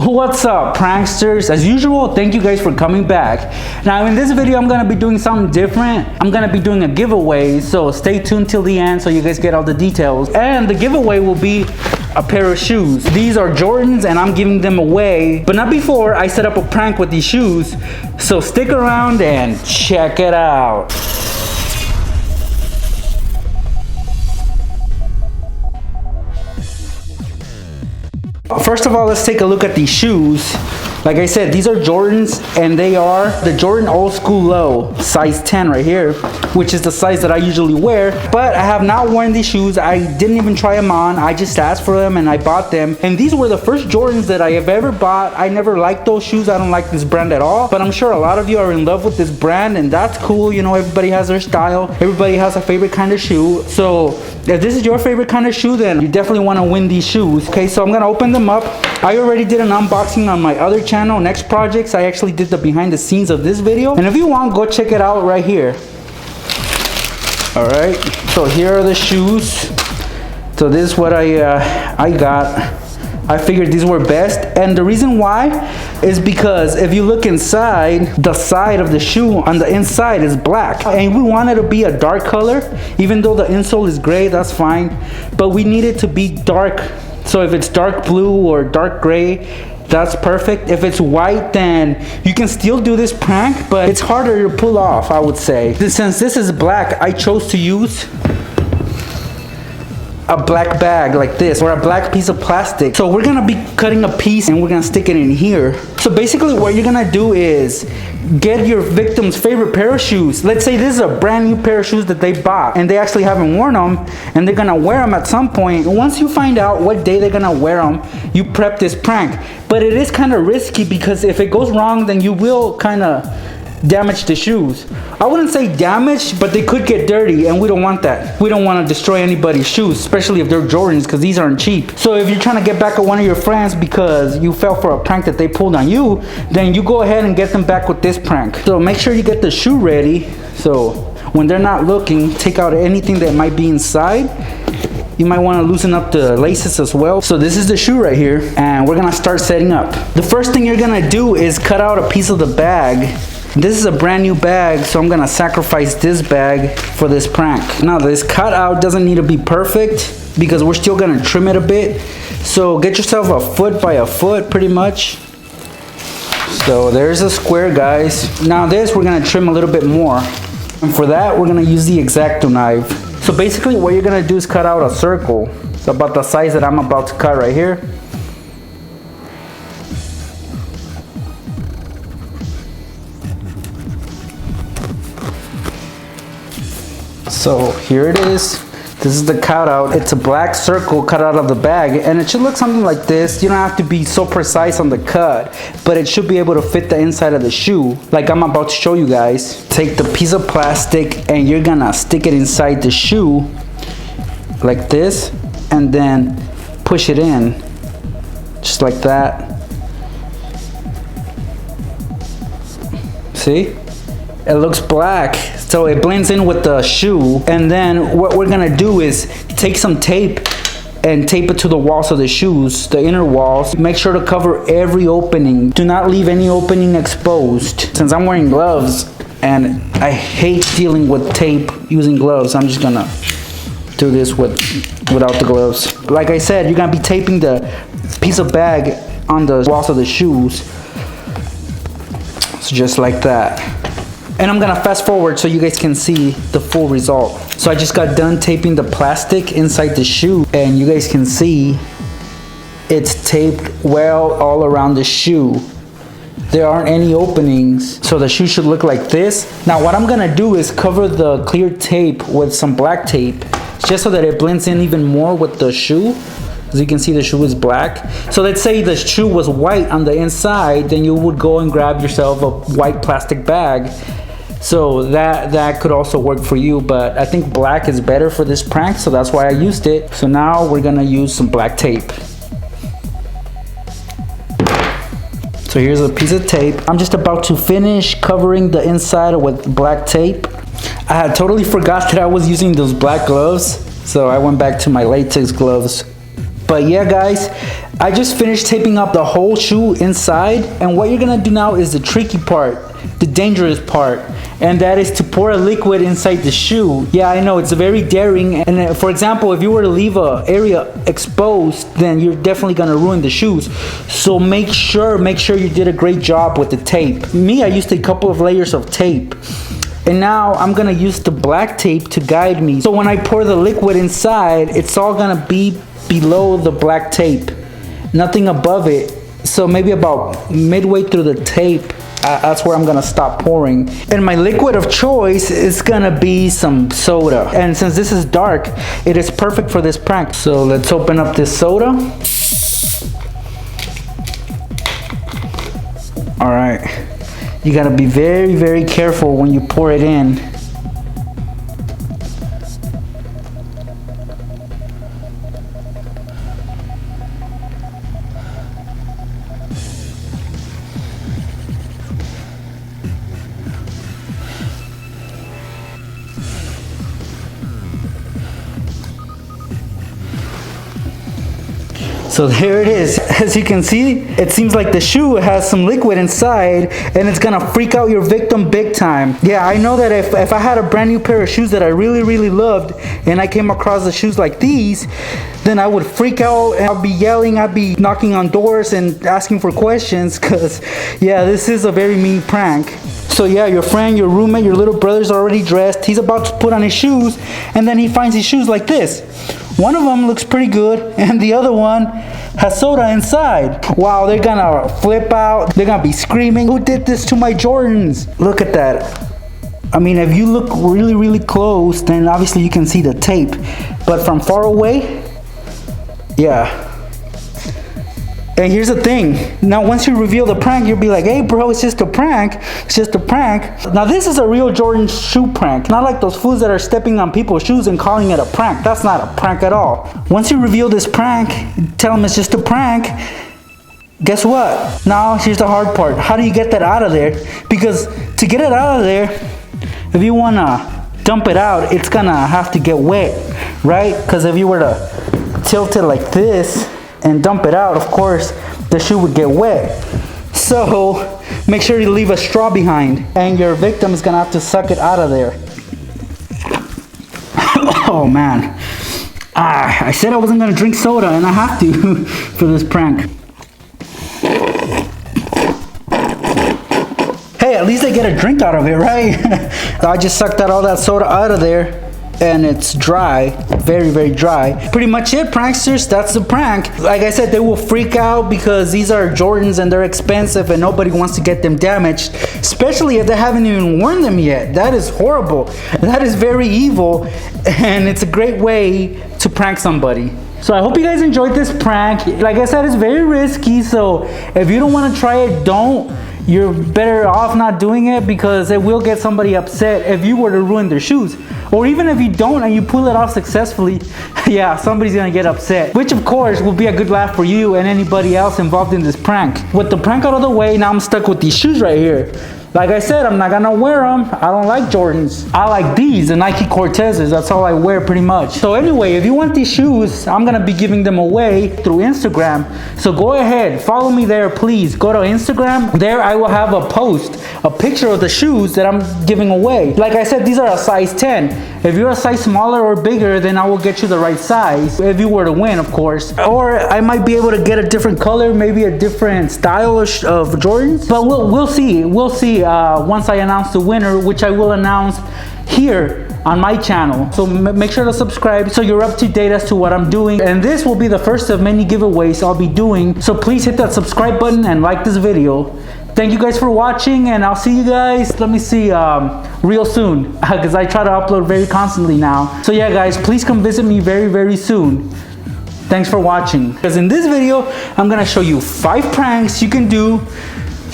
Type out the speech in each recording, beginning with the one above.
What's up, pranksters? As usual, thank you guys for coming back. Now in this video, I'm gonna be doing something different. I'm gonna be doing a giveaway, so stay tuned till the end so you guys get all the details. And the giveaway will be a pair of shoes. These are Jordans and I'm giving them away, but not before I set up a prank with these shoes. So stick around and check it out. First of all, let's take a look at these shoes. Like I said, these are Jordans and they are the Jordan Old School Low, size 10 right here, which is the size that I usually wear. But I have not worn these shoes. I didn't even try them on. I just asked for them and I bought them. And these were the first Jordans that I have ever bought. I never liked those shoes. I don't like this brand at all. But I'm sure a lot of you are in love with this brand and that's cool. You know, everybody has their style. Everybody has a favorite kind of shoe. So if this is your favorite kind of shoe, then you definitely want to win these shoes. Okay, so I'm going to open them up. I already did an unboxing on my other channel, Next Projects. I actually did the behind the scenes of this video. And if you want, go check it out right here. All right, so here are the shoes. So this is what I got. I figured these were best, and the reason why is because if you look inside, the side of the shoe on the inside is black, and we want it to be a dark color. Even though the insole is gray, that's fine, but we need it to be dark. So if it's dark blue or dark gray, that's perfect. If it's white, then you can still do this prank, but it's harder to pull off, I would say. Since this is black, I chose to use a black bag like this, or a black piece of plastic. So we're gonna be cutting a piece and we're gonna stick it in here. So basically what you're gonna do is get your victim's favorite pair of shoes. Let's say this is a brand new pair of shoes that they bought and they actually haven't worn them and they're gonna wear them at some point. Once you find out what day they're gonna wear them, you prep this prank. But it is kind of risky because if it goes wrong, then you will kind of damage the shoes. I wouldn't say damage, but they could get dirty and we don't want that. We don't want to destroy anybody's shoes, especially if they're Jordans, because these aren't cheap. So if you're trying to get back at one of your friends because you fell for a prank that they pulled on you, then you go ahead and get them back with this prank. So make sure you get the shoe ready. So when they're not looking, take out anything that might be inside. You might want to loosen up the laces as well. So this is the shoe right here and we're gonna start setting up. The first thing you're gonna do is cut out a piece of the bag. This is a brand new bag, so I'm gonna sacrifice this bag for this prank. Now this cutout doesn't need to be perfect because we're still gonna trim it a bit. So get yourself a foot by a foot pretty much. So there's a square, guys. Now this we're gonna trim a little bit more. And for that we're gonna use the X-Acto knife. So basically what you're gonna do is cut out a circle. It's about the size that I'm about to cut right here. So here it is. This is the cutout. It's a black circle cut out of the bag and it should look something like this. You don't have to be so precise on the cut, but it should be able to fit the inside of the shoe like I'm about to show you guys. Take the piece of plastic and you're gonna stick it inside the shoe like this and then push it in just like that. See? It looks black, so it blends in with the shoe. And then what we're gonna do is take some tape and tape it to the walls of the shoes, the inner walls. Make sure to cover every opening. Do not leave any opening exposed. Since I'm wearing gloves and I hate dealing with tape using gloves, I'm just gonna do this without the gloves. Like I said, you're gonna be taping the piece of bag on the walls of the shoes. So just like that. And I'm gonna fast forward so you guys can see the full result. So I just got done taping the plastic inside the shoe and you guys can see it's taped well all around the shoe. There aren't any openings, so the shoe should look like this. Now what I'm gonna do is cover the clear tape with some black tape just so that it blends in even more with the shoe. As you can see, the shoe is black. So let's say the shoe was white on the inside, then you would go and grab yourself a white plastic bag. So that could also work for you, but I think black is better for this prank, so that's why I used it. So now we're gonna use some black tape. So here's a piece of tape. I'm just about to finish covering the inside with black tape. I had totally forgot that I was using those black gloves, so I went back to my latex gloves. But yeah guys, I just finished taping up the whole shoe inside, and what you're gonna do now is the tricky part, the dangerous part, and that is to pour a liquid inside the shoe. Yeah, I know, it's very daring, and for example, if you were to leave an area exposed, then you're definitely gonna ruin the shoes. So make sure you did a great job with the tape. Me, I used a couple of layers of tape. And now I'm gonna use the black tape to guide me. So when I pour the liquid inside, it's all gonna be below the black tape, nothing above it. So maybe about midway through the tape, that's where I'm gonna stop pouring. And my liquid of choice is gonna be some soda. And since this is dark, it is perfect for this prank. So let's open up this soda. All right. You gotta be very, very careful when you pour it in. So there it is. As you can see, it seems like the shoe has some liquid inside and it's gonna freak out your victim big time. Yeah, I know that if I had a brand new pair of shoes that I really, really loved and I came across the shoes like these, then I would freak out and I'd be yelling, I'd be knocking on doors and asking for questions, because yeah, this is a very mean prank. So yeah, your friend, your roommate, your little brother's already dressed. He's about to put on his shoes, and then he finds his shoes like this. One of them looks pretty good, and the other one has soda inside. Wow, they're gonna flip out. They're gonna be screaming, "Who did this to my Jordans?" Look at that. I mean, if you look really, really close, then obviously you can see the tape. But from far away, yeah. And here's the thing, now once you reveal the prank, you'll be like, hey bro, it's just a prank, it's just a prank. Now this is a real Jordan shoe prank, not like those fools that are stepping on people's shoes and calling it a prank. That's not a prank at all. Once you reveal this prank, tell them it's just a prank, guess what? Now here's the hard part, how do you get that out of there? Because to get it out of there, if you wanna dump it out, it's gonna have to get wet, right? Because if you were to tilt it like this, and dump it out, of course, the shoe would get wet. So make sure you leave a straw behind, and your victim is gonna have to suck it out of there. Oh man. I said I wasn't gonna drink soda, and I have to for this prank. Hey, at least I get a drink out of it, right? I just sucked out all that soda out of there. And it's dry, very, very dry. Pretty much it, pranksters, that's the prank. Like I said, they will freak out because these are Jordans and they're expensive and nobody wants to get them damaged, especially if they haven't even worn them yet. That is horrible. That is very evil, and it's a great way to prank somebody. So I hope you guys enjoyed this prank. Like I said, it's very risky, so if you don't want to try it, don't. You're better off not doing it, because it will get somebody upset if you were to ruin their shoes. Or even if you don't and you pull it off successfully, yeah, somebody's gonna get upset. Which of course will be a good laugh for you and anybody else involved in this prank. With the prank out of the way, now I'm stuck with these shoes right here. Like I said, I'm not gonna wear them. I don't like Jordans. I like these, the Nike Cortezes. That's all I wear pretty much. So anyway, if you want these shoes, I'm gonna be giving them away through Instagram. So go ahead, follow me there, please. Go to Instagram. There I will have a post, a picture of the shoes that I'm giving away. Like I said, these are a size 10. If you're a size smaller or bigger, then I will get you the right size. If you were to win, of course. Or I might be able to get a different color, maybe a different style of Jordans. But we'll see. We'll see once I announce the winner, which I will announce here on my channel. So make sure to subscribe so you're up to date as to what I'm doing. And this will be the first of many giveaways I'll be doing. So please hit that subscribe button and like this video. Thank you guys for watching, and I'll see you guys, let me see, real soon, because I try to upload very constantly now. So yeah guys, please come visit me very, very soon. Thanks for watching. Because in this video, I'm gonna show you 5 pranks you can do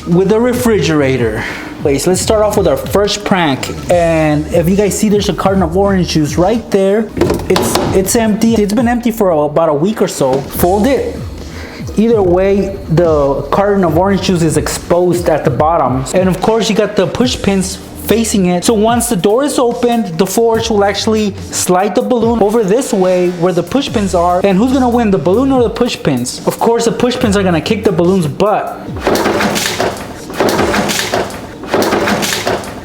with a refrigerator. Wait, so let's start off with our first prank. And if you guys see, there's a carton of orange juice right there. It's empty. It's been empty for about a week or so. Fold it. Either way, the carton of orange juice is exposed at the bottom. And of course, you got the push pins facing it. So once the door is opened, the forge will actually slide the balloon over this way where the push pins are. And who's gonna win, the balloon or the push pins? Of course, the push pins are gonna kick the balloon's butt.